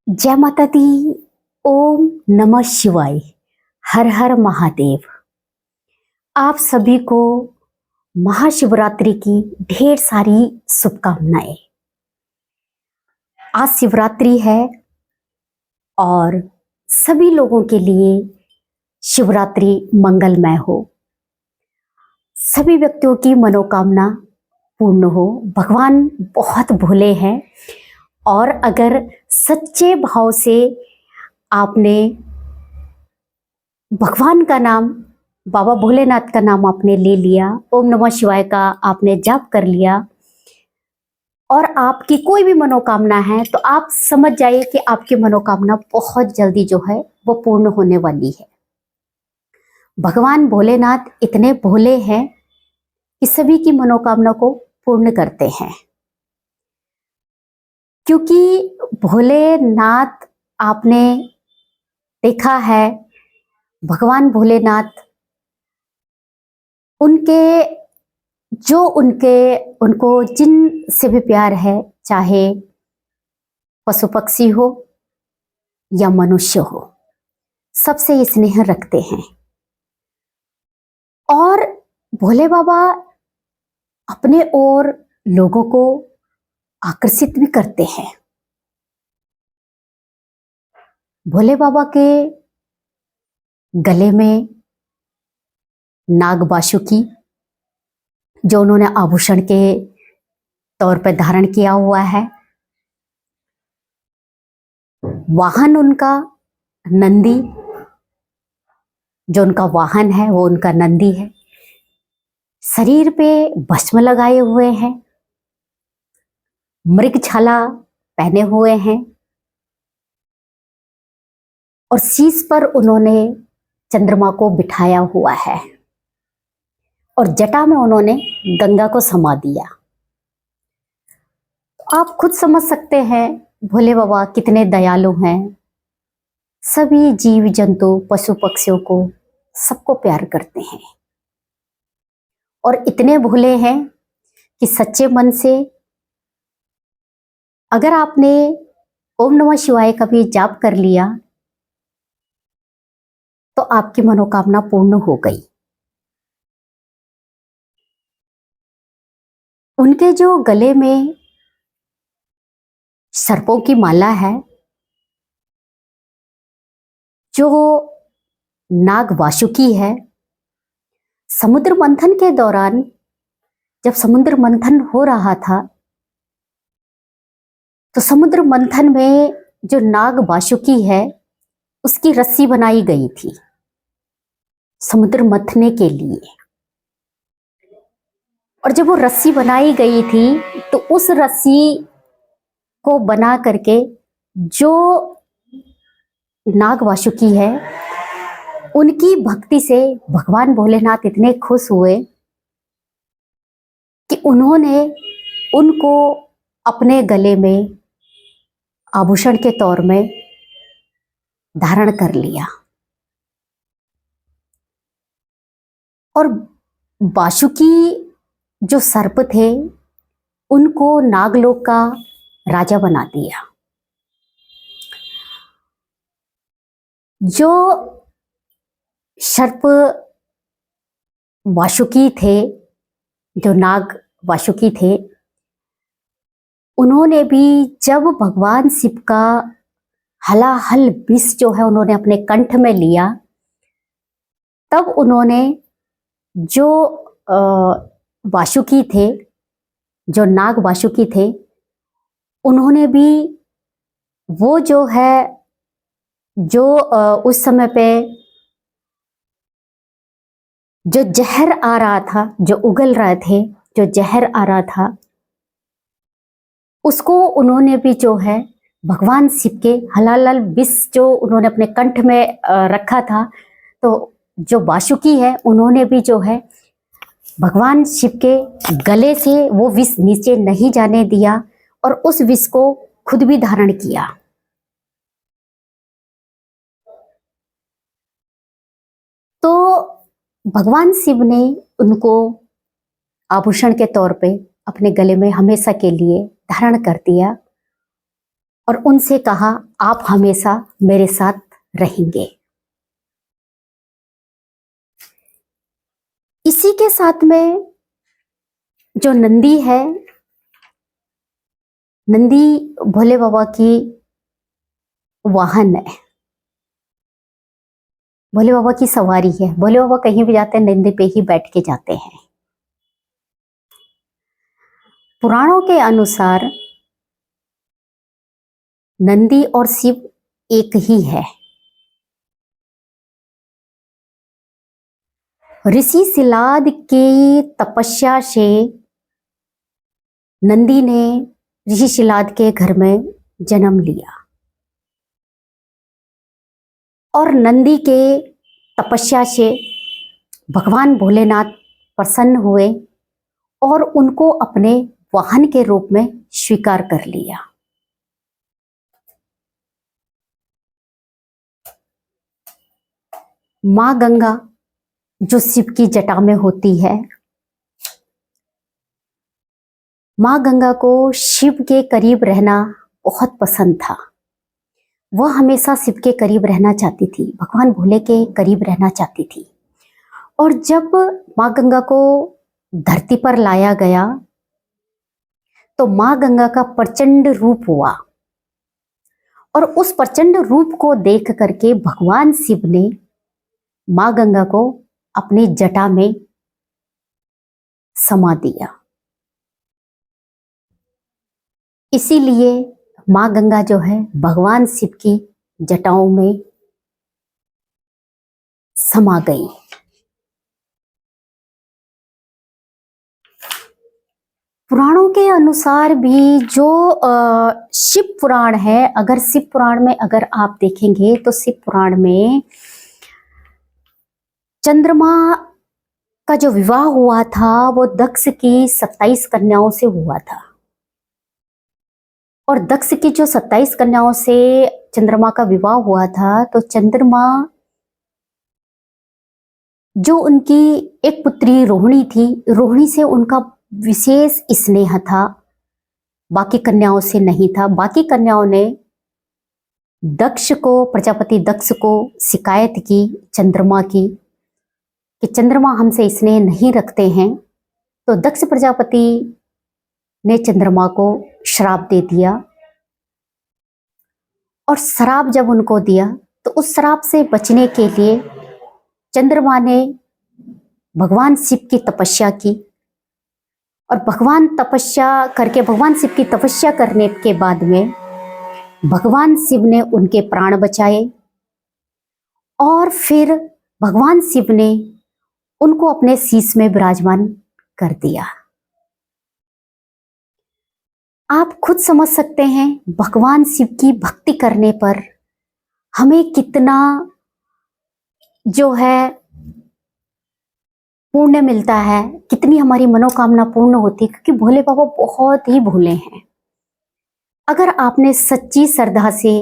जय माता दी। ओम नमः शिवाय। हर हर महादेव। आप सभी को महाशिवरात्रि की ढेर सारी शुभकामनाएं। आज शिवरात्रि है और सभी लोगों के लिए शिवरात्रि मंगलमय हो, सभी व्यक्तियों की मनोकामना पूर्ण हो। भगवान बहुत भोले हैं और अगर सच्चे भाव से आपने भगवान का नाम, बाबा भोलेनाथ का नाम आपने ले लिया, ओम नमः शिवाय का आपने जाप कर लिया और आपकी कोई भी मनोकामना है, तो आप समझ जाइए कि आपकी मनोकामना बहुत जल्दी जो है वो पूर्ण होने वाली है। भगवान भोलेनाथ इतने भोले हैं कि सभी की मनोकामना को पूर्ण करते हैं, क्योंकि भोलेनाथ आपने देखा है, भगवान भोलेनाथ उनको जिन से भी प्यार है, चाहे पशु पक्षी हो या मनुष्य हो, सबसे ये स्नेह रखते हैं। और भोले बाबा अपने ओर लोगों को आकर्षित भी करते हैं। भोले बाबा के गले में नाग बासुकी, जो उन्होंने आभूषण के तौर पर धारण किया हुआ है, वाहन उनका नंदी, जो उनका वाहन है वो उनका नंदी है। शरीर पे भस्म लगाए हुए हैं, मृगछाला पहने हुए हैं और शीश पर उन्होंने चंद्रमा को बिठाया हुआ है और जटा में उन्होंने गंगा को समा दिया। तो आप खुद समझ सकते हैं भोले बाबा कितने दयालु हैं। सभी जीव जंतु पशु पक्षियों को सबको प्यार करते हैं और इतने भोले हैं कि सच्चे मन से अगर आपने ओम नमः शिवाय का भी जाप कर लिया तो आपकी मनोकामना पूर्ण हो गई। उनके जो गले में सर्पों की माला है, जो नाग वासुकी है, समुद्र मंथन के दौरान जब समुद्र मंथन हो रहा था तो समुद्र मंथन में जो नाग वासुकी है उसकी रस्सी बनाई गई थी समुद्र मंथने के लिए। और जब वो रस्सी बनाई गई थी तो उस रस्सी को बना करके जो नाग वासुकी है, उनकी भक्ति से भगवान भोलेनाथ इतने खुश हुए कि उन्होंने उनको अपने गले में आभूषण के तौर में धारण कर लिया। और वासुकी जो सर्प थे उनको नागलोक का राजा बना दिया। जो सर्प वासुकी थे, जो नाग वासुकी थे, उन्होंने भी जब भगवान शिव का हलाहल विष जो है उन्होंने अपने कंठ में लिया, तब उन्होंने जो वासुकी थे, जो नाग वासुकी थे, उन्होंने भी वो जो है, जो उस समय पे जो जहर आ रहा था, जो उगल रहे थे, जो जहर आ रहा था, उसको उन्होंने भी जो है भगवान शिव के हलाहल विष जो उन्होंने अपने कंठ में रखा था, तो जो वासुकी है उन्होंने भी जो है भगवान शिव के गले से वो विष नीचे नहीं जाने दिया और उस विष को खुद भी धारण किया। तो भगवान शिव ने उनको आभूषण के तौर पे अपने गले में हमेशा के लिए धारण कर दिया और उनसे कहा आप हमेशा मेरे साथ रहेंगे। इसी के साथ में जो नंदी है, नंदी भोले बाबा की वाहन है, भोले बाबा की सवारी है। भोले बाबा कहीं भी जाते हैं नंदी पे ही बैठ के जाते हैं। पुराणों के अनुसार नंदी और शिव एक ही है। ऋषि शिलाद की तपस्या से नंदी ने ऋषि शिलाद के घर में जन्म लिया और नंदी के तपस्या से भगवान भोलेनाथ प्रसन्न हुए और उनको अपने वाहन के रूप में स्वीकार कर लिया। मां गंगा जो शिव की जटा में होती है, मां गंगा को शिव के करीब रहना बहुत पसंद था। वह हमेशा शिव के करीब रहना चाहती थी, भगवान भोले के करीब रहना चाहती थी। और जब मां गंगा को धरती पर लाया गया तो मां गंगा का प्रचंड रूप हुआ और उस प्रचंड रूप को देख करके भगवान शिव ने मां गंगा को अपनी जटा में समा दिया। इसीलिए मां गंगा जो है भगवान शिव की जटाओं में समा गई। पुराणों के अनुसार भी जो शिव पुराण है, अगर शिव पुराण में अगर आप देखेंगे तो शिव पुराण में चंद्रमा का जो विवाह हुआ था वो दक्ष की 27 कन्याओं से हुआ था और दक्ष की जो 27 कन्याओं से चंद्रमा का विवाह हुआ था तो चंद्रमा जो उनकी एक पुत्री रोहिणी थी, रोहिणी से उनका विशेष स्नेह था, बाकी कन्याओं से नहीं था। बाकी कन्याओं ने दक्ष को, प्रजापति दक्ष को शिकायत की चंद्रमा की कि चंद्रमा हमसे स्नेह नहीं रखते हैं। तो दक्ष प्रजापति ने चंद्रमा को श्राप दे दिया और श्राप जब उनको दिया तो उस श्राप से बचने के लिए चंद्रमा ने भगवान शिव की तपस्या की और भगवान शिव की तपस्या करने के बाद में भगवान शिव ने उनके प्राण बचाए और फिर भगवान शिव ने उनको अपने शीश में विराजमान कर दिया। आप खुद समझ सकते हैं भगवान शिव की भक्ति करने पर हमें कितना जो है पुण्य मिलता है, कितनी हमारी मनोकामना पूर्ण होती है, क्योंकि भोले बाबा बहुत ही भोले हैं। अगर आपने सच्ची श्रद्धा से,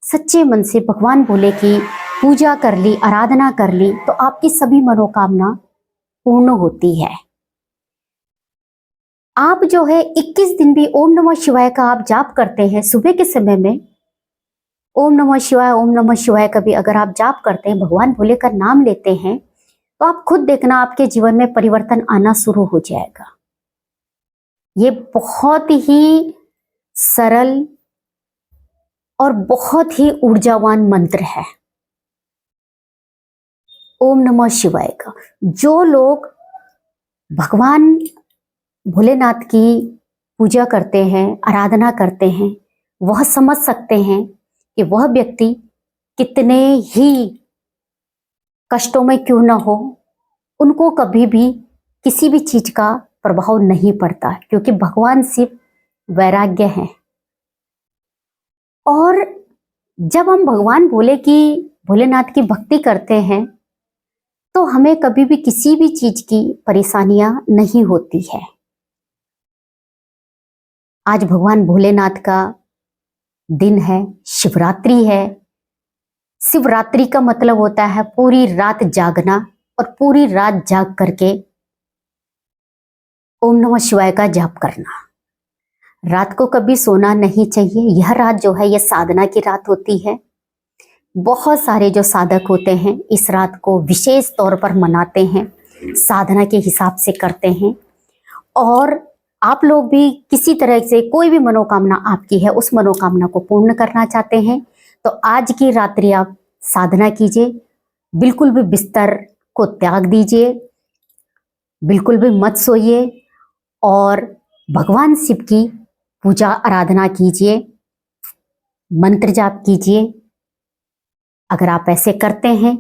सच्चे मन से भगवान भोले की पूजा कर ली, आराधना कर ली तो आपकी सभी मनोकामना पूर्ण होती है। आप जो है 21 दिन भी ओम नमः शिवाय का आप जाप करते हैं सुबह के समय में, ओम नमः शिवाय का भी अगर आप जाप करते हैं, भगवान भोले का नाम लेते हैं तो आप खुद देखना आपके जीवन में परिवर्तन आना शुरू हो जाएगा। ये बहुत ही सरल और बहुत ही ऊर्जावान मंत्र है ओम नमः शिवाय का। जो लोग भगवान भोलेनाथ की पूजा करते हैं, आराधना करते हैं, वह समझ सकते हैं कि वह व्यक्ति कितने ही कष्टों में क्यों ना हो, उनको कभी भी किसी भी चीज का प्रभाव नहीं पड़ता, क्योंकि भगवान शिव वैराग्य हैं। और जब हम भगवान भोलेनाथ की भक्ति करते हैं तो हमें कभी भी किसी भी चीज की परेशानियां नहीं होती है। आज भगवान भोलेनाथ का दिन है, शिवरात्रि है। शिवरात्रि का मतलब होता है पूरी रात जागना और पूरी रात जाग करके ओम नमः शिवाय का जाप करना। रात को कभी सोना नहीं चाहिए। यह रात जो है, यह साधना की रात होती है। बहुत सारे जो साधक होते हैं इस रात को विशेष तौर पर मनाते हैं, साधना के हिसाब से करते हैं। और आप लोग भी किसी तरह से कोई भी मनोकामना आपकी है, उस मनोकामना को पूर्ण करना चाहते हैं, तो आज की रात्रि आप साधना कीजिए। बिल्कुल भी बिस्तर को त्याग दीजिए, बिल्कुल भी मत सोइए और भगवान शिव की पूजा आराधना कीजिए, मंत्र जाप कीजिए। अगर आप ऐसे करते हैं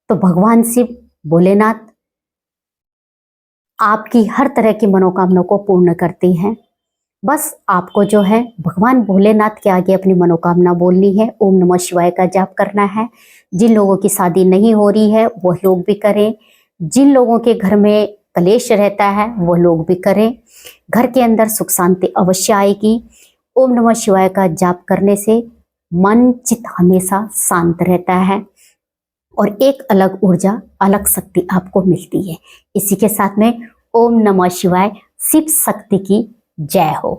तो भगवान शिव, भोलेनाथ आपकी हर तरह की मनोकामना को पूर्ण करते हैं। बस आपको जो है भगवान भोलेनाथ के आगे अपनी मनोकामना बोलनी है, ओम नमः शिवाय का जाप करना है। जिन लोगों की शादी नहीं हो रही है वह लोग भी करें, जिन लोगों के घर में कलेश रहता है वो लोग भी करें। घर के अंदर सुख शांति अवश्य आएगी। ओम नमः शिवाय का जाप करने से मन चित्त हमेशा शांत रहता है और एक अलग ऊर्जा, अलग शक्ति आपको मिलती है। इसी के साथ में ओम नमः शिवाय, शिव शक्ति की जय हो।